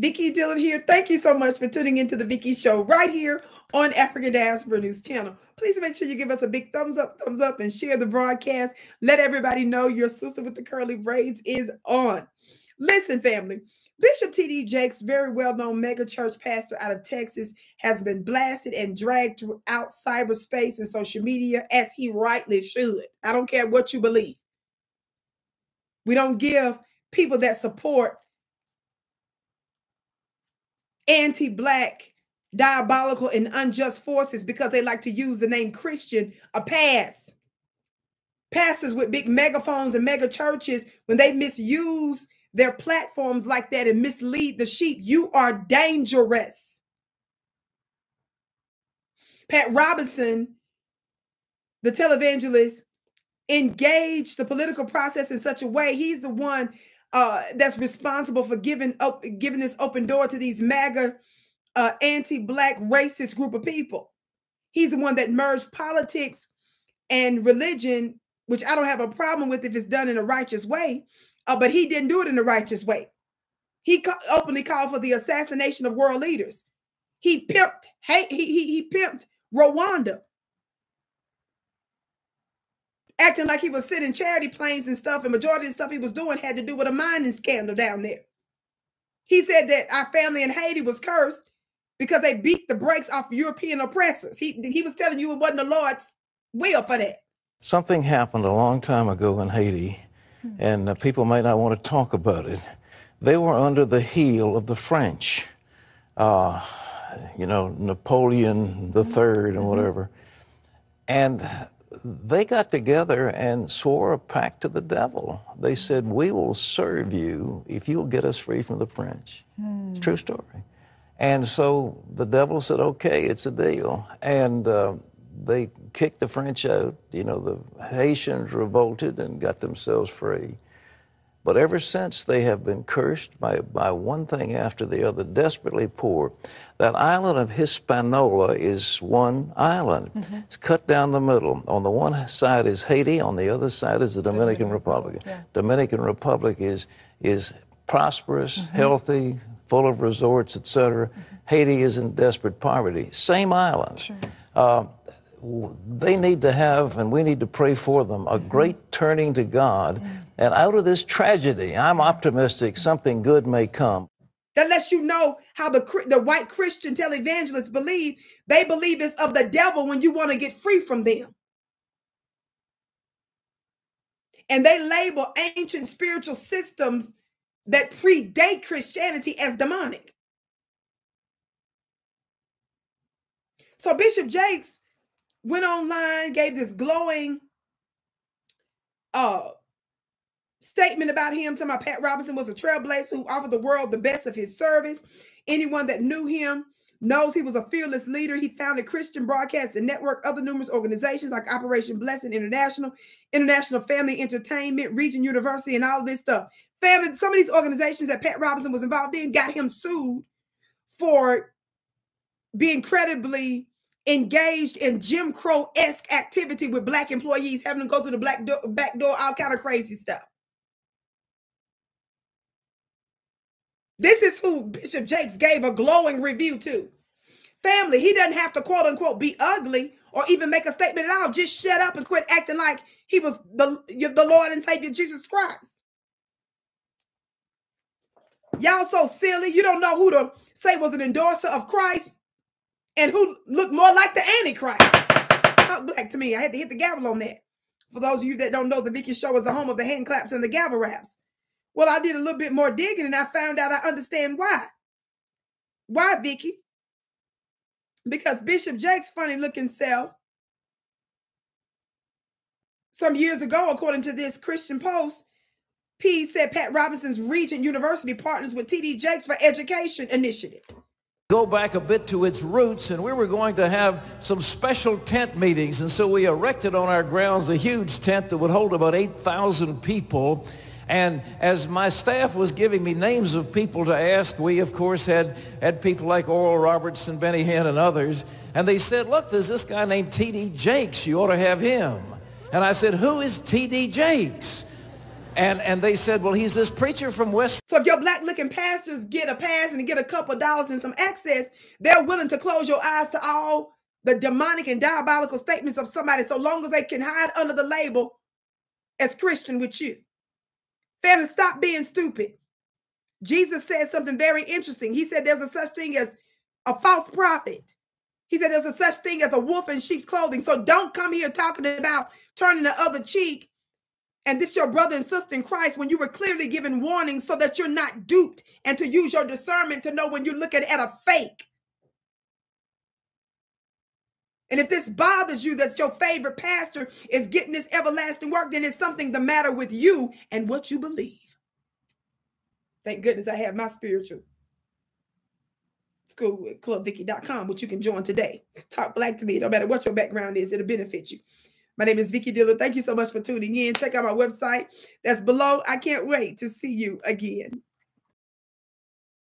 Vicki Dillard here. Thank you so much for tuning into the Vicki Show right here on African Diaspora News Channel. Please make sure you give us a big thumbs up, and share the broadcast. Let everybody know your sister with the curly braids is on. Listen, family. Bishop T.D. Jakes, very well-known mega church pastor out of Texas, has been blasted and dragged throughout cyberspace and social media, as he rightly should. I don't care what you believe. We don't give people that support anti-Black, diabolical, and unjust forces because they like to use the name Christian a pass. Pastors with big megaphones and mega churches, when they misuse their platforms like that and mislead the sheep, you are dangerous. Pat Robertson, the televangelist, engaged the political process in such a way. He's the one that's responsible for giving this open door to these MAGA anti-Black racist group of people. He's the one that merged politics and religion, which I don't have a problem with if it's done in a righteous way, but he didn't do it in a righteous way. He openly called for the assassination of world leaders. He pimped he pimped Rwanda, acting like he was sending charity planes and stuff, and majority of the stuff he was doing had to do with a mining scandal down there. He said that our family in Haiti was cursed because they beat the brakes off European oppressors. He was telling you it wasn't the Lord's will for that. Something happened a long time ago in Haiti, and people may not want to talk about it. They were under the heel of the French, Napoleon III and whatever. And they got together and swore a pact to the devil. They said, we will serve you if you'll get us free from the French. It's a true story. And so the devil said, okay, it's a deal. And they kicked the French out. The Haitians revolted and got themselves free. But ever since, they have been cursed by one thing after the other, desperately poor. That island of Hispaniola is one island. It's cut down the middle. On the one side is Haiti, on the other side is the Dominican Republic. Yeah. Dominican Republic is prosperous, healthy, full of resorts, etc. Haiti is in desperate poverty. Same island. Sure. They need to have, and we need to pray for them, a great turning to God. And out of this tragedy, I'm optimistic something good may come. That lets you know how the white Christian televangelists believe. They believe it's of the devil when you want to get free from them. And they label ancient spiritual systems that predate Christianity as demonic. So Bishop Jakes went online, gave this glowing statement about him, talking about Pat Robertson was a trailblazer who offered the world the best of his service. Anyone that knew him knows he was a fearless leader. He founded Christian Broadcasting Network, other numerous organizations like Operation Blessing International, International Family Entertainment, Region University, and all this stuff. Family, some of these organizations that Pat Robertson was involved in got him sued for being credibly engaged in Jim Crow-esque activity with Black employees, having them go through the back door, all kind of crazy stuff. This is who Bishop Jakes gave a glowing review to. Family, he doesn't have to quote unquote be ugly or even make a statement at all. Just shut up and quit acting like he was the Lord and Savior Jesus Christ. Y'all so silly. You don't know who to say was an endorser of Christ and who looked more like the Antichrist. Talk black to me. I had to hit the gavel on that. For those of you that don't know, the Vicki Show is the home of the hand claps and the gavel raps. Well, I did a little bit more digging and I found out I understand why. Why, Vicki? Because Bishop Jakes' funny looking self, some years ago, according to this Christian Post, P said Pat Robertson's Regent University partners with T.D. Jakes for Education initiative. Go back a bit to its roots, and we were going to have some special tent meetings, and so we erected on our grounds a huge tent that would hold about 8,000 people. And as my staff was giving me names of people to ask, we of course had people like Oral Robertson, Benny Hinn, and others, and they said, look, there's this guy named T.D. Jakes, you ought to have him. And I said, who is T.D. Jakes? And they said, well, he's this preacher from West. So if your black looking pastors get a pass and get a couple dollars and some access, they're willing to close your eyes to all the demonic and diabolical statements of somebody so long as they can hide under the label as Christian with you. Family, stop being stupid. Jesus said something very interesting. He said there's a such thing as a false prophet. He said there's a such thing as a wolf in sheep's clothing. So don't come here talking about turning the other cheek. And this your brother and sister in Christ when you were clearly given warnings so that you're not duped and to use your discernment to know when you're looking at a fake. And if this bothers you that your favorite pastor is getting this everlasting work, then it's something the matter with you and what you believe. Thank goodness I have my spiritual school at clubvicki.com, which you can join today. Talk black to me. No matter what your background is, it'll benefit you. My name is Vicki Dillard. Thank you so much for tuning in. Check out my website. That's below. I can't wait to see you again.